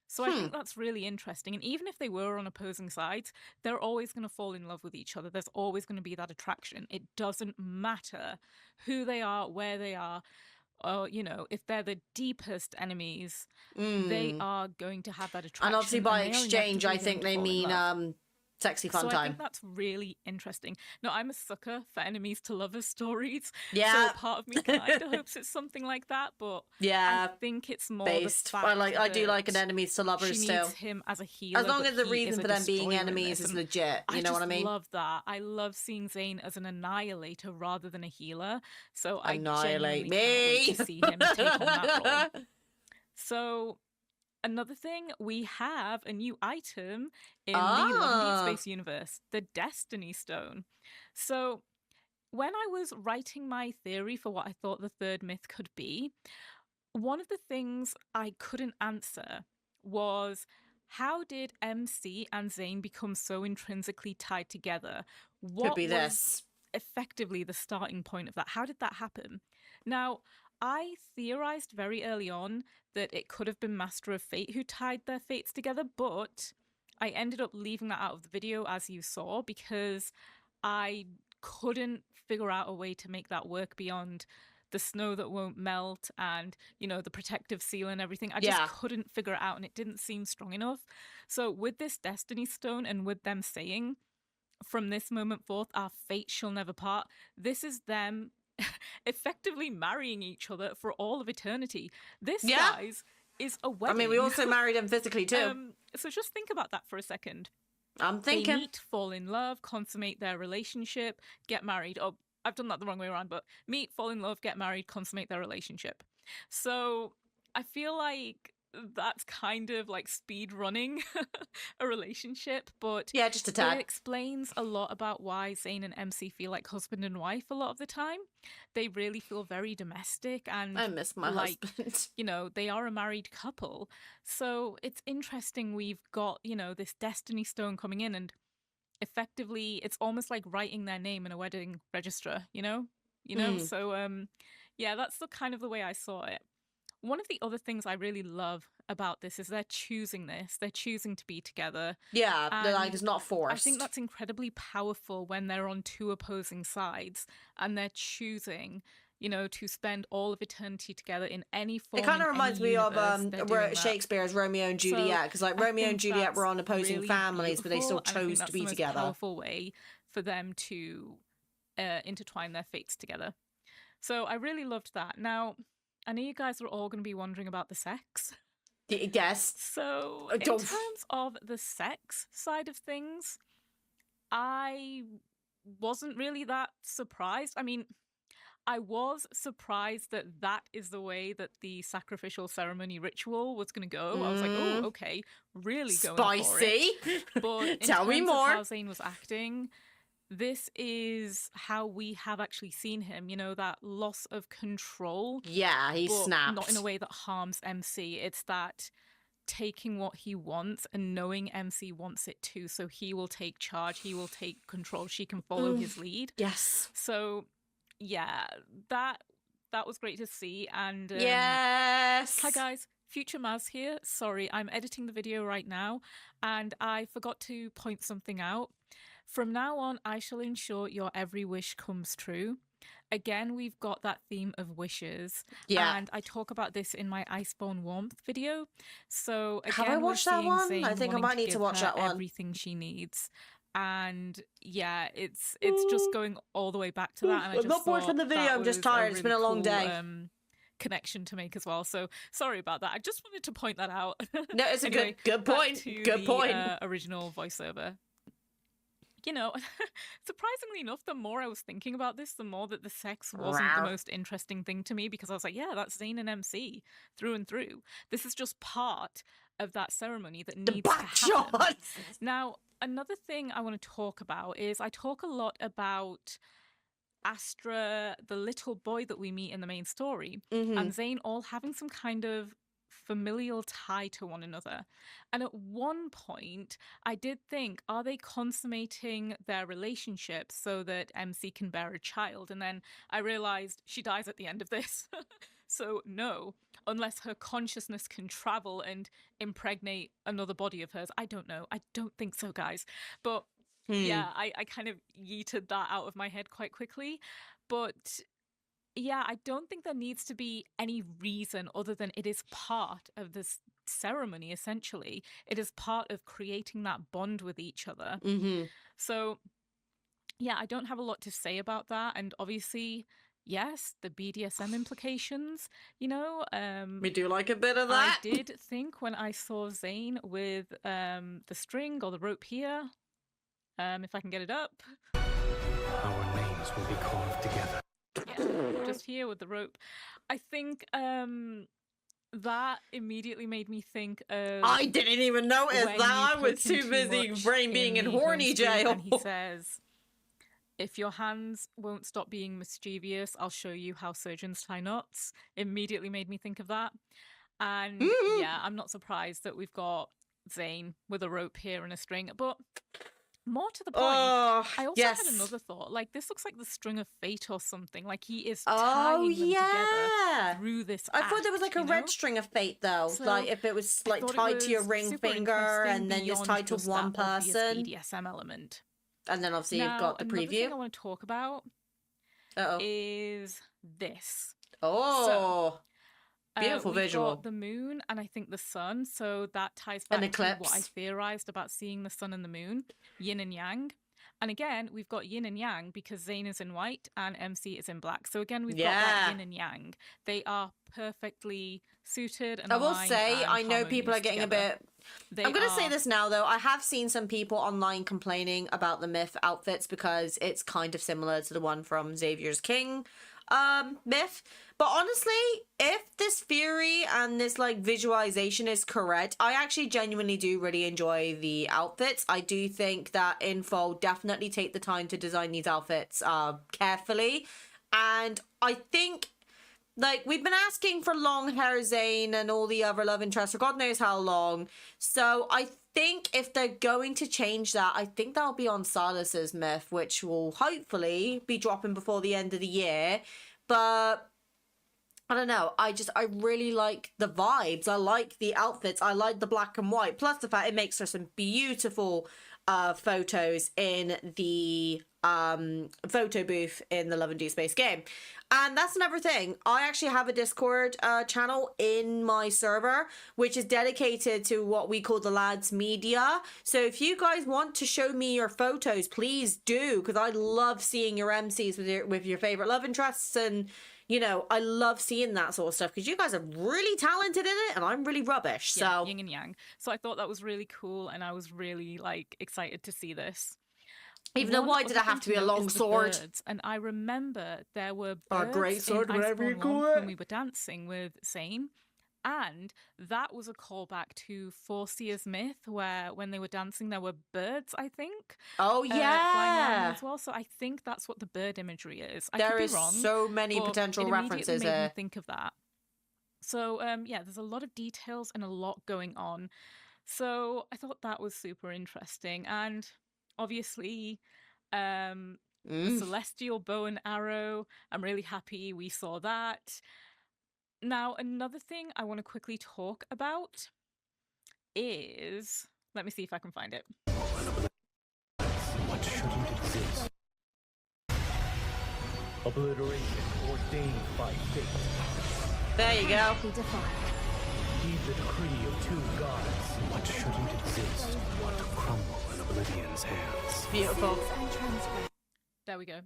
So I think that's really interesting. And even if they were on opposing sides, they're always going to fall in love with each other. There's always going to be that attraction. It doesn't matter who they are, where they are, or, if they're the deepest enemies, they are going to have that attraction. And obviously by exchange, I think they mean sexy fun time. I think that's really interesting. Now, I'm a sucker for enemies to lovers stories. Yeah. So part of me kind of hopes it's something like that, but yeah, I think it's more based. The fact I do like an enemies to lovers she too. Needs him as a healer, as long as the reason for them being enemies is legit. You know what I mean? I love that. I love seeing Zayne as an annihilator rather than a healer. So annihilate I me. Can't wait to see him take on that role. So another thing, we have a new item in the Love and Deepspace universe, the Destiny Stone. So when I was writing my theory for what I thought the third myth could be, one of the things I couldn't answer was, how did MC and Zayne become so intrinsically tied together? What could be this effectively the starting point of that? How did that happen? Now, I theorized very early on that it could have been Master of Fate who tied their fates together, but I ended up leaving that out of the video, as you saw, because I couldn't figure out a way to make that work beyond the snow that won't melt and, the protective seal and everything. I just couldn't figure it out, and it didn't seem strong enough. So with this Destiny Stone and with them saying, from this moment forth, our fate shall never part, this is them effectively marrying each other for all of eternity. This, guys, is a I wedding. mean, we also married him physically too. So just think about that for a second. I'm They thinking. meet, fall in love, consummate their relationship, get married. Oh, I've done that the wrong way around, but meet, fall in love, get married, consummate their relationship. So I feel like that's kind of like speed running a relationship, but Yeah, just a it tad. explains a lot about why Zayne and MC feel like husband and wife a lot of the time. They really feel very domestic and I miss my like, husband. you know, they are a married couple. So it's interesting we've got, you know, this destiny stone coming in, and effectively it's almost like writing their name in a wedding register, you know? So yeah, that's the kind of the way I saw it. One of the other things I really love about this is they're choosing this. They're choosing to be together. Yeah, they're like, And it's not forced. I think that's incredibly powerful when they're on two opposing sides and they're choosing, you know, to spend all of eternity together in any form. It kind of in reminds any me of universe, they're doing that. Shakespeare's Romeo and Juliet, because like I Romeo and think Juliet were that's on opposing really families, but they still beautiful, and I think chose to that's be the most together. powerful way for them to intertwine their fates together. So I really loved that. Now, I know you guys are all going to be wondering about the sex. Yes. So, in terms of the sex side of things, I wasn't really that surprised. I mean, I was surprised that that is the way that the sacrificial ceremony ritual was going to go. I was like, oh, okay, really going for it. But in Tell me terms more. of how Zayne was acting, this is how we have actually seen him, you know, that loss of control. Yeah, he but snapped. Not in a way that harms MC. It's that taking what he wants and knowing MC wants it too. So he will take charge, he will take control, she can follow his lead. Yes. So yeah, that was great to see. And yes. Hi guys, Future Maz here. Sorry, I'm editing the video right now and I forgot to point something out. From now on, I shall ensure your every wish comes true. Again, we've got that theme of wishes. Yeah. And I talk about this in my Iceborne Warmth video. So again, have I watched that one? Zayne I think I might need to watch that one. Everything she needs. And yeah, it's just going all the way back to that. And I just I'm not bored from the video, I'm just tired. It's been a long day. Connection to make as well. So sorry about that. I just wanted to point that out. No, it's a anyway, good point. Good point. Original voiceover. You know, surprisingly enough, the more I was thinking about this, the more that the sex wasn't the most interesting thing to me, because I was like, yeah, that's Zayne and MC through and through. This is just part of that ceremony that needs to happen. Now, another thing I want to talk about is I talk a lot about Astra, the little boy that we meet in the main story, and Zayne all having some kind of familial tie to one another. And at one point, I did think, are they consummating their relationship so that MC can bear a child? And then I realized she dies at the end of this. So no, unless her consciousness can travel and impregnate another body of hers. I don't know. I don't think so, guys. But yeah, I kind of yeeted that out of my head quite quickly. But yeah, I don't think there needs to be any reason other than it is part of this ceremony, essentially. It is part of creating that bond with each other. So yeah, I don't have a lot to say about that. And obviously, yes, the BDSM implications, you know. We do like a bit of that. I did think when I saw Zayne with the string or the rope here, if I can get it up. Our names will be carved together. Yeah, just here with the rope. I think that immediately made me think of... I didn't even notice that. I was too busy brain being in horny jail. And he says, if your hands won't stop being mischievous, I'll show you how surgeons tie knots. Immediately made me think of that. And yeah, I'm not surprised that we've got Zayne with a rope here and a string. But more to the point, I also had another thought. Like, this looks like the string of fate or something. Like, he is tying them together through this I thought there was like a red string of fate, though. So like, if it was like tied to your ring finger and then just tied to one person. BDSM element. And then obviously you've got the preview. Another thing I want to talk about is this. Oh. Beautiful visual. Got the moon and I think the sun, so that ties back to what I theorized about seeing the sun and the moon, yin and yang. And again, we've got yin and yang because Zayne is in white and MC is in black. So again, we've got that yin and yang. They are perfectly suited and I will aligned say, and I know people are getting together. a bit... I'm going to say this now, though. I have seen some people online complaining about the Myth outfits because it's kind of similar to the one from Xavier's King Myth. But honestly, if this theory and this like visualization is correct, I actually genuinely do really enjoy the outfits. I do think that Info definitely take the time to design these outfits carefully. And I think, like, we've been asking for long hair Zayne and all the other love interests for God knows how long. So I think if they're going to change that, I think that'll be on Silas's Myth, which will hopefully be dropping before the end of the year. But I don't know. I really like the vibes. I like the outfits. I like the black and white. Plus the fact it makes for some beautiful photos in the photo booth in the Love and Deepspace game. And that's another thing. I actually have a Discord channel in my server, which is dedicated to what we call the lads media. So if you guys want to show me your photos, please do, because I love seeing your MCs with your favorite love interests, and you know, I love seeing that sort of stuff because you guys are really talented in it and I'm really rubbish. Yeah, so yin and yang. So I thought that was really cool and I was really like excited to see this. Even though, why did it have to be a long sword? And I remember there were Or a birds great sword, in whatever you Iceborne call Lawn it. when we were dancing with Zayne. And that was a callback to Forcia's Myth, where when they were dancing, there were birds, I think. Oh, flying yeah. around as well. So I think that's what the bird imagery is. I There could be is wrong, so many but potential it references immediately made me here. think of that. So yeah, there's a lot of details and a lot going on. So I thought that was super interesting. And obviously, the celestial bow and arrow, I'm really happy we saw that. Now, another thing I want to quickly talk about is... Let me see if I can find it. What shouldn't exist? Obliteration ordained by fate. There you go. Heed the decree of two gods. What shouldn't exist? What to crumble in Oblivion's hands. Beautiful. There we go.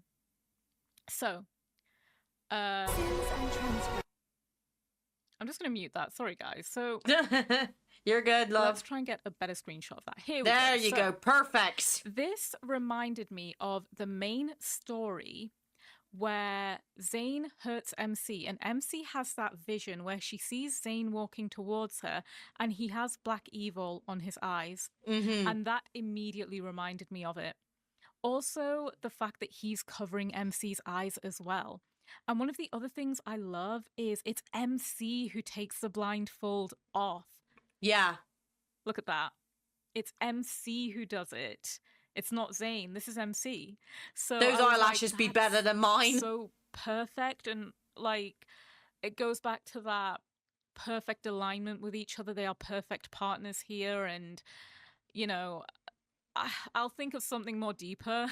So, I'm just going to mute that. Sorry, guys. So, You're good, love. let's try and get a better screenshot of that. Here we go. There you So, go. Perfect. This reminded me of the main story where Zayne hurts MC, and MC has that vision where she sees Zayne walking towards her and he has black evil on his eyes. And that immediately reminded me of it. Also, the fact that he's covering MC's eyes as well. And one of the other things I love is it's MC who takes the blindfold off. Yeah. Look at that. It's MC who does it. It's not Zayne. This is MC. So Those I was eyelashes like, be better "That's than mine." So perfect, and like it goes back to that perfect alignment with each other. They are perfect partners here, and you know, I'll think of something more deeper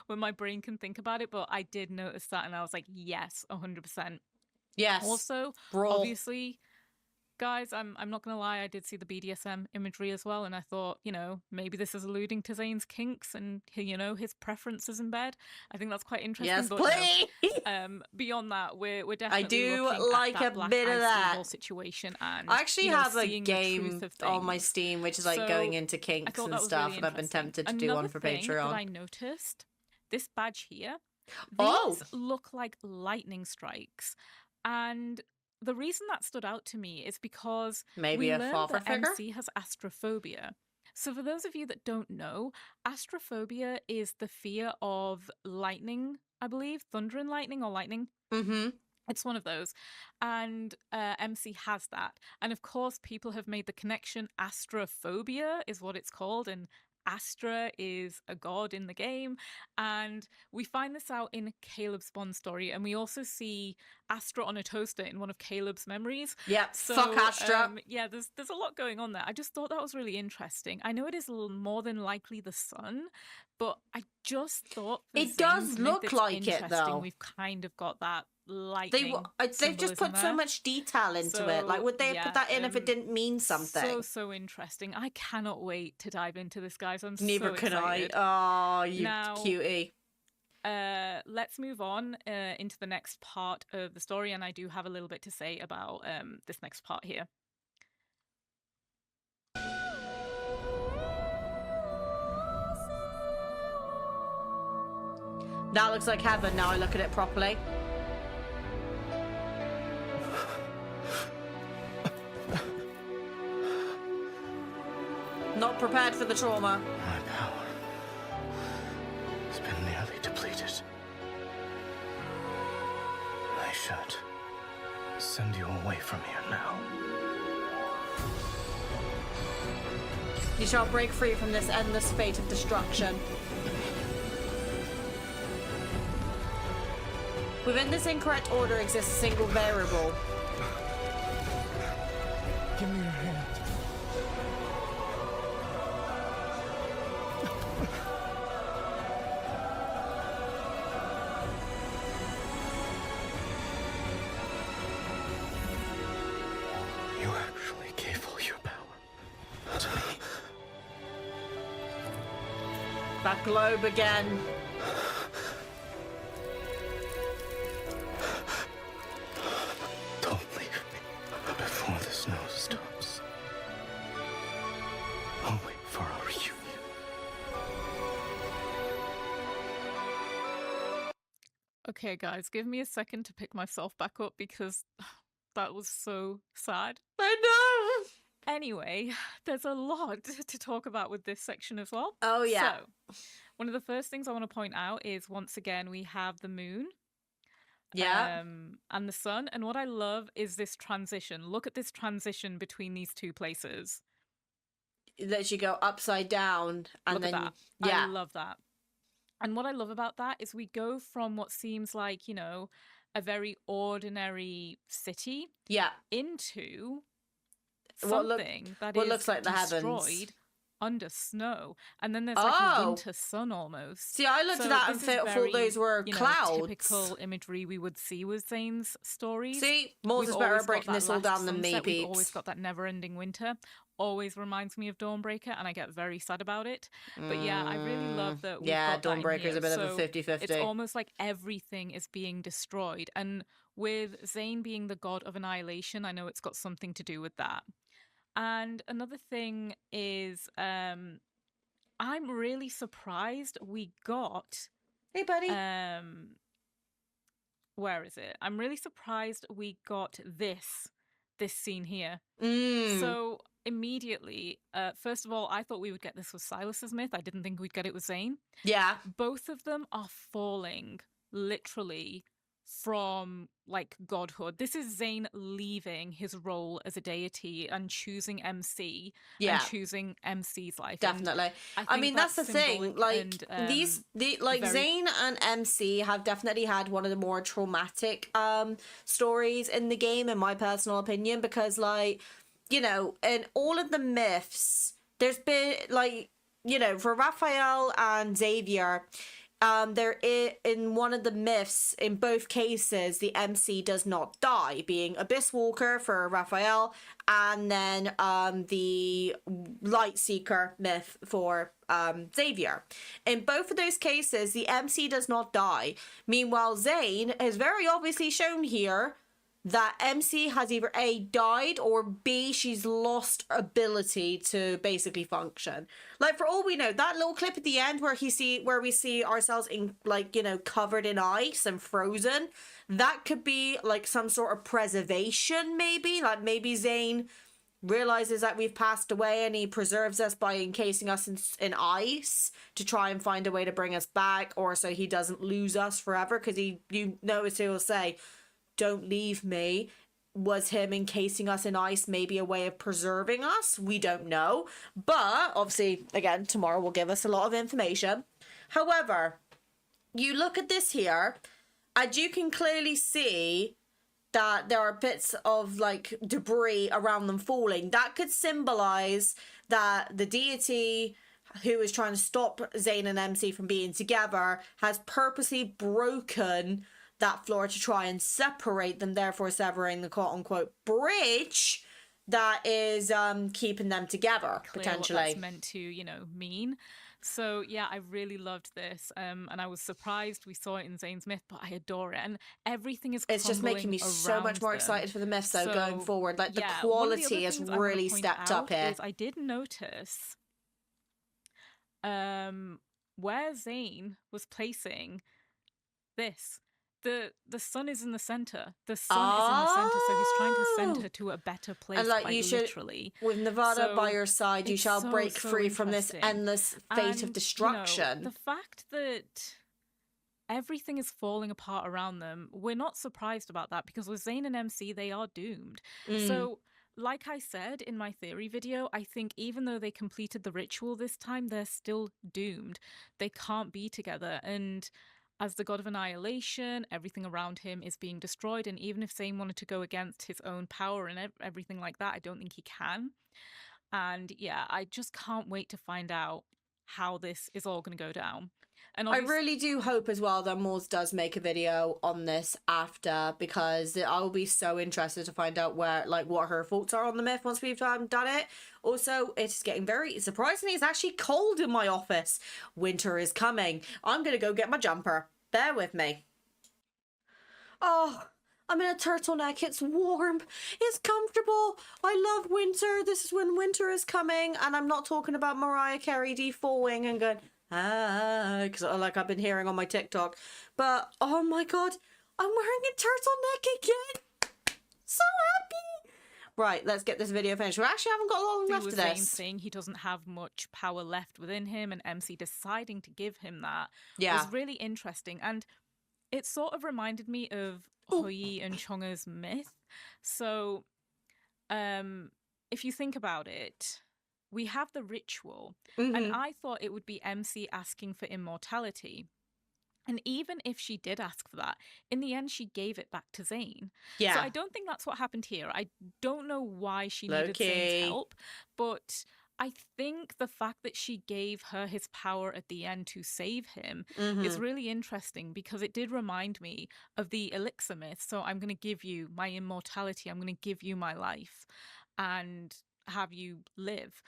when my brain can think about it. But I did notice that, and I was like, yes, 100%. Yes. Also, Brawl. obviously, guys, I'm not gonna lie, I did see the BDSM imagery as well, and I thought, you know, maybe this is alluding to Zayne's kinks and, you know, his preferences in bed. I think that's quite interesting. Yes, but please. Beyond that, we're definitely I do looking like at that a Black bit of Ice that. Evil situation, and I actually you know, have a seeing the game truth of on my things. Steam which is like So, going into I kinks thought and that was stuff, really and I've been interesting. tempted to do Another one for thing Patreon. that I noticed, this badge here, these Oh. look like lightning strikes, and the reason that stood out to me is because Maybe we a learned father that figure? MC has astrophobia. So for those of you that don't know, astrophobia is the fear of lightning, I believe, thunder and lightning or lightning. It's one of those. And MC has that. And of course, people have made the connection. Astrophobia is what it's called. And Astra is a god in the game. And we find this out in Caleb's Bond story. And we also see Astra on a toaster in one of Caleb's memories. Yep. So, Fuck Astra. yeah, there's a lot going on there. I just thought that was really interesting. I know it is more than likely the sun, but I just thought for It Zayne's does myth, look it's like it, interesting. though. We've kind of got that lightning they've just put so much detail into it. Like, would they have put that in if it didn't mean something? So interesting. I cannot wait to dive into this, guys. I'm Neither so can excited. I. Oh, you cutie. Let's move on into the next part of the story, and I do have a little bit to say about this next part here. That looks like heaven now I look at it properly. Not prepared for the trauma. My power has been nearly depleted. I should send you away from here now. You shall break free from this endless fate of destruction. Within this incorrect order exists a single variable. Give me your hand. You actually gave all your power to me. That globe again. Don't leave me before the snow stops. I'll wait for our reunion. Okay, guys, give me a second to pick myself back up because that was so sad. I know. Anyway, there's a lot to talk about with this section as well. Oh, yeah. So, one of the first things I want to point out is, once again, we have the moon. Yeah. And the sun. And what I love is this transition. Look at this transition between these two places. Lets you go upside down and Look then at that. yeah. I love that. And what I love about that is we go from what seems like, you know, a very ordinary city Yeah. into What something that what is looks like the heavens. destroyed under snow. And then there's like a winter sun almost. See, I looked So at that and this is thought very, those were you know, clouds. typical imagery we would see with Zayne's stories. See, Moses We've better always got breaking that this all last down than me, sunset. We've peeps. always got that never-ending winter. Always reminds me of Dawnbreaker, and I get very sad about it. But yeah, I really love that we've got that in Dawnbreaker's here. a bit of a So 50-50. it's almost like everything is being destroyed. And with Zayne being the god of annihilation, I know it's got something to do with that. And another thing is, I'm really surprised we got... Hey, buddy. Where is it? I'm really surprised we got this scene here. So immediately, first of all, I thought we would get this with Silas's myth. I didn't think we'd get it with Zayne. Yeah. Both of them are falling literally from like godhood. This is Zayne leaving his role as a deity and choosing MC and choosing MC's life. Definitely. I mean, that's the thing. Like, Zayne and MC have definitely had one of the more traumatic stories in the game, in my personal opinion, because, like, you know, in all of the myths, there's been, like, you know, for Raphael and Xavier, there is, in one of the myths, in both cases, the MC does not die, being Abyss Walker for Raphael, and then the Light Seeker myth for Xavier. In both of those cases, the MC does not die. Meanwhile, Zayne is very obviously shown here that MC has either A, died, or B, she's lost ability to basically function. Like, for all we know, that little clip at the end where we see ourselves in, like, you know, covered in ice and frozen, that could be like some sort of preservation, maybe. Like, maybe Zayne realizes that we've passed away and he preserves us by encasing us in ice to try and find a way to bring us back, or so he doesn't lose us forever, because you notice he'll say, "Don't leave me." Was him encasing us in ice maybe a way of preserving us? We don't know. But, obviously, again, tomorrow will give us a lot of information. However, you look at this here, and you can clearly see that there are bits of, like, debris around them falling. That could symbolize that the deity who is trying to stop Zayne and MC from being together has purposely broken that floor to try and separate them, therefore severing the quote-unquote bridge that is keeping them together, Clear potentially. what that's meant to, you know, mean. So yeah, I really loved this, and I was surprised we saw it in Zayne's myth, but I adore it, and everything is It's just making me crumbling so much around more them. excited for the myths, though, going So, forward. Like, yeah, the one of the other quality has things I wanna really point stepped up out here. is I did notice where Zayne was placing this. The sun is in the center. The sun is in the center, so he's trying to send her to a better place, And like, quite you should, literally. with Nevada by So your side, you it's shall so, break so free from this interesting. endless fate of And, destruction. you know, the fact that everything is falling apart around them, we're not surprised about that, because with Zayne and MC, they are doomed. So, like I said in my theory video, I think even though they completed the ritual this time, they're still doomed. They can't be together. And as the god of annihilation, everything around him is being destroyed. And even if Zayne wanted to go against his own power and everything like that, I don't think he can. And yeah, I just can't wait to find out how this is all going to go down. And I really do hope as well that Moz does make a video on this after, because I'll be so interested to find out where, like, what her thoughts are on the myth once we've done it. Also, it's getting very, surprisingly, it's actually cold in my office. Winter is coming. I'm gonna go get my jumper. Bear with me. Oh, I'm in a turtleneck. It's warm. It's comfortable. I love winter. This is when winter is coming. And I'm not talking about Mariah Carey defawing and going, because like I've been hearing on my TikTok. But, oh my God, I'm wearing a turtleneck again. So happy. Right, let's get this video finished. We actually haven't got long left of Zayne this. saying he doesn't have much power left within him, and MC deciding to give him that Yeah. was really interesting. And it sort of reminded me of Hui and Chonga's myth. So, if you think about it, we have the ritual, and I thought it would be MC asking for immortality. And even if she did ask for that, in the end, she gave it back to Zayne. Yeah. So I don't think that's what happened here. I don't know why she needed Low-key. Zayne's help, but I think the fact that she gave her his power at the end to save him is really interesting, because it did remind me of the elixir myth. So I'm going to give you my immortality. I'm going to give you my life and have you live.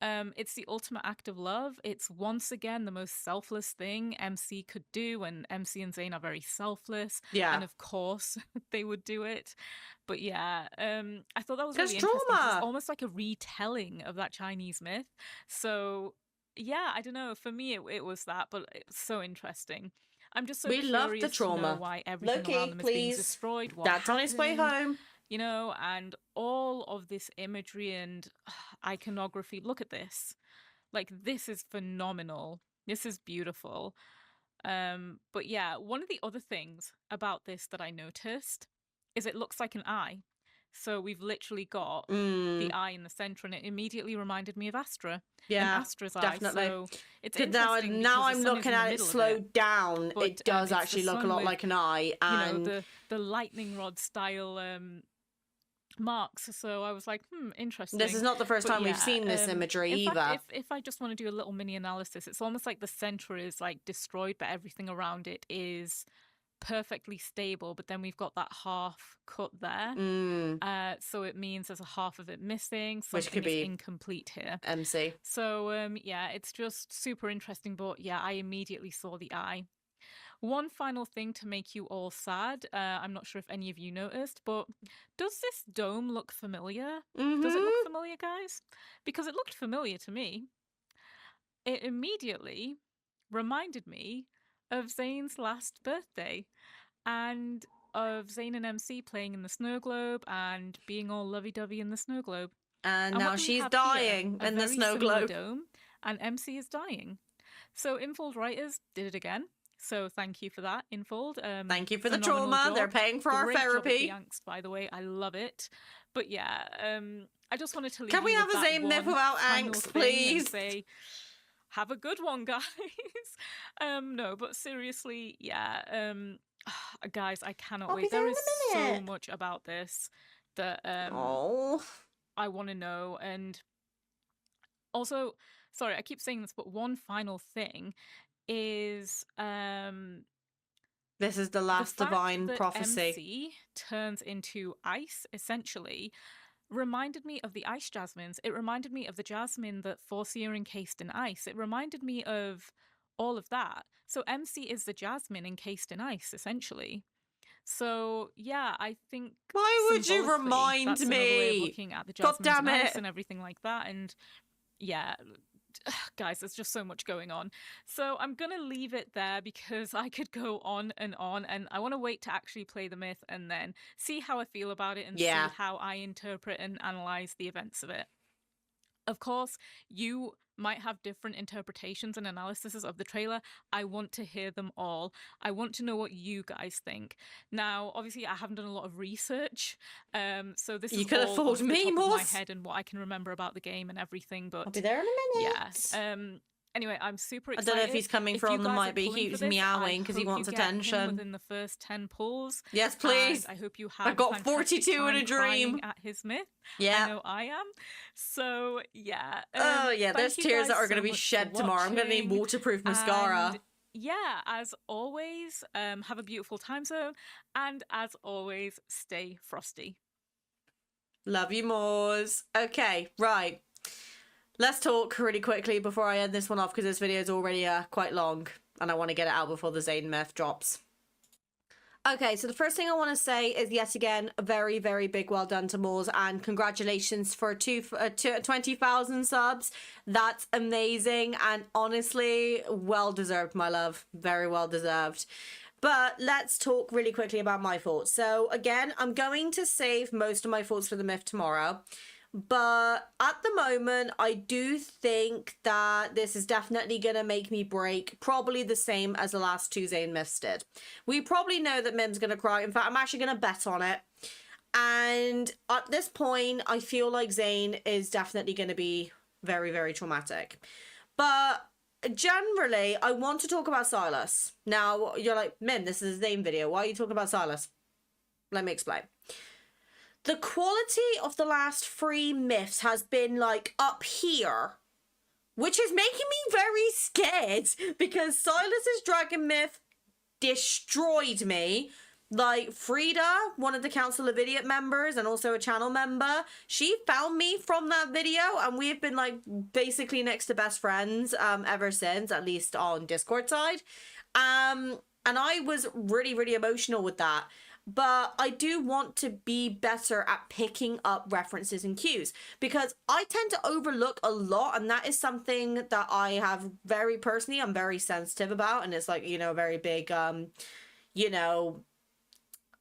It's the ultimate act of love. It's once again the most selfless thing MC could do, and MC and Zayne are very selfless. Yeah. And of course they would do it. But yeah, I thought that was There's really interesting. 'Cause trauma. it's almost like a retelling of that Chinese myth. So yeah, I don't know. For me, it was that, but it was so interesting. I'm just so We love the curious to trauma. know why everything Loki, around them is being please. destroyed. What Dad's on his way happened, home. you know, and all of this imagery and iconography. Look at this. Like, this is phenomenal. This is beautiful. But yeah, one of the other things about this that I noticed is it looks like an eye. So we've literally got the eye in the center, and it immediately reminded me of Astra. Yeah, and Astra's definitely. eye. So it's Now interesting. I'm because the sun is looking in the at it middle of slowed down. But, It does it's the actually look a sun lot with, like an eye. You And know, the lightning rod style marks. So I was like, interesting. this is not the first But time we've yeah, seen this imagery in either. fact, if I just want to do a little mini analysis, it's almost like the center is like destroyed, but everything around it is perfectly stable. But then we've got that half cut there. So it means there's a half of it missing. Which Something could is be incomplete here. MC. So yeah, it's just super interesting. But yeah, I immediately saw the eye. One final thing to make you all sad. I'm not sure if any of you noticed, but does this dome look familiar? Does it look familiar, guys? Because it looked familiar to me. It immediately reminded me of Zayne's last birthday and of Zayne and MC playing in the snow globe and being all lovey-dovey in the snow globe. And what now do we she's have dying here? in the A very snow similar globe. dome, and MC is dying. So Infold writers did it again. So thank you for that, Infold. Thank you for the phenomenal trauma. job. They're paying for our Great job at therapy. the angst, by the way. I love it. But yeah, I just wanted to leave Can we you have with a that Zayne myth one without final angst, thing please? and say, have a good one, guys. No, but seriously, yeah. Guys, I cannot I'll be wait. there There in is a so minute. much about this that Oh. I want to know. And also, sorry, I keep saying this, but one final thing is This is the The last fact divine that prophecy. MC turns into ice, essentially, reminded me of the ice jasmines. It reminded me of the jasmine that Forcia encased in ice. It reminded me of all of that. So MC is the jasmine encased in ice, essentially. So yeah, I think Why would you symbolically, remind that's another way of me? looking at the God jasmines damn and ice it. and everything like that. And yeah, guys, there's just so much going on. So I'm gonna leave it there because I could go on, and I want to wait to actually play the myth and then see how I feel about it and Yeah. see how I interpret and analyze the events of it. Of course, you might have different interpretations and analyses of the trailer. I want to hear them all. I want to know what you guys think. Now, obviously, I haven't done a lot of research, so this You is could all afford off the me, top of my Moss. head and what I can remember about the game and everything. But I'll be there in a minute. yeah, anyway, I'm super I excited. don't know if he's coming If from you the guys might are be. pulling He for was this, meowing I because he hope wants you get him attention. within the first 10 pulls. Yes, please. And I hope you have I got a fantastic 42 in time a dream. crying at his myth. Yeah. I know I am. So yeah. Oh yeah, thank there's you tears that guys are going to so be much shed for tomorrow. I'm going to need watching. waterproof mascara. And yeah, as always, have a beautiful time zone, and as always, stay frosty. Love you, Moors. Okay, right. Let's talk really quickly before I end this one off because this video is already quite long and I want to get it out before the Zayne myth drops. Okay, so the first thing I want to say is yet again a very, very big well done to Moors and congratulations for 20,000 subs. That's amazing and honestly, well deserved, my love. Very well deserved. But let's talk really quickly about my thoughts. So again, I'm going to save most of my thoughts for the myth tomorrow. But at the moment, I do think that this is definitely going to make me break, probably the same as the last two Zayne myths did. We probably know that Mim's going to cry. In fact, I'm actually going to bet on it. And at this point, I feel like Zayne is definitely going to be very, very traumatic. But generally, I want to talk about Silas. Now, you're like, Mim, this is a Zayne video. Why are you talking about Silas? Let me explain. The quality of the last 3 myths has been like up here, which is making me very scared because Silas's dragon myth destroyed me. Like Frida, one of the Council of Idiot members and also a channel member, she found me from that video and we've been like basically next to best friends ever since, at least on Discord side. And I was really, really emotional with that. But I do want to be better at picking up references and cues because I tend to overlook a lot, and that is something that I have very personally, I'm very sensitive about, and it's like, you know, a very big, you know,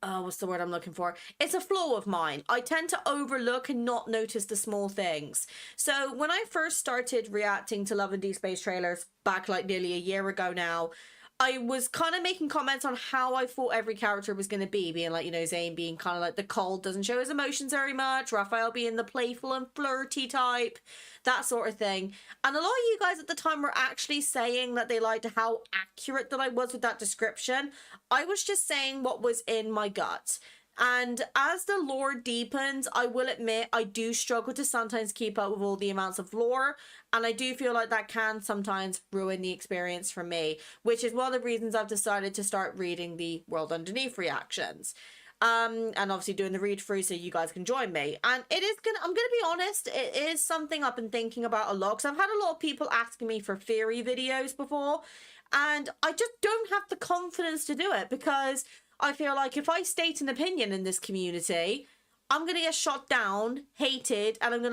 what's the word I'm looking for? It's a flaw of mine. I tend to overlook and not notice the small things. So when I first started reacting to Love and Deepspace trailers back like nearly a year ago now, I was kind of making comments on how I thought every character was going to be, being like, you know, Zayne being kind of like the cold, doesn't show his emotions very much, Raphael being the playful and flirty type, that sort of thing. And a lot of you guys at the time were actually saying that they liked how accurate that I was with that description. I was just saying what was in my gut. And as the lore deepens, I will admit I do struggle to sometimes keep up with all the amounts of lore, and I do feel like that can sometimes ruin the experience for me, which is one of the reasons I've decided to start reading the World Underneath reactions. And obviously doing the read through so you guys can join me. And it is I'm gonna be honest, it is something I've been thinking about a lot, because I've had a lot of people asking me for theory videos before, and I just don't have the confidence to do it because I feel like if I state an opinion in this community, I'm gonna get shot down, hated, and I'm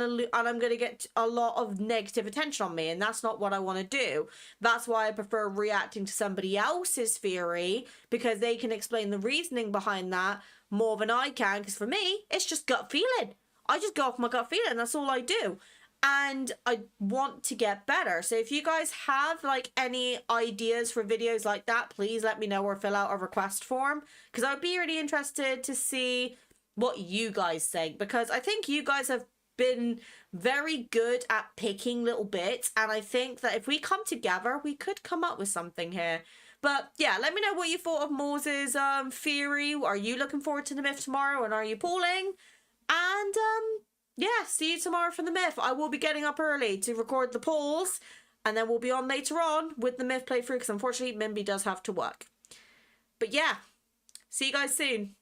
gonna get a lot of negative attention on me, and that's not what I want to do. That's why I prefer reacting to somebody else's theory, because they can explain the reasoning behind that more than I can. Because for me, it's just gut feeling. I just go off my gut feeling. That's all I do. And I want to get better. So if you guys have like any ideas for videos like that, please let me know or fill out a request form, because I'd be really interested to see what you guys think, because I think you guys have been very good at picking little bits, and I think that if we come together, we could come up with something here. But yeah, let me know what you thought of Moore's theory. Are you looking forward to the myth tomorrow, and are you pulling? And yeah, see you tomorrow for the myth. I will be getting up early to record the polls, and then we'll be on later on with the myth playthrough, because unfortunately Mimby does have to work. But yeah, see you guys soon.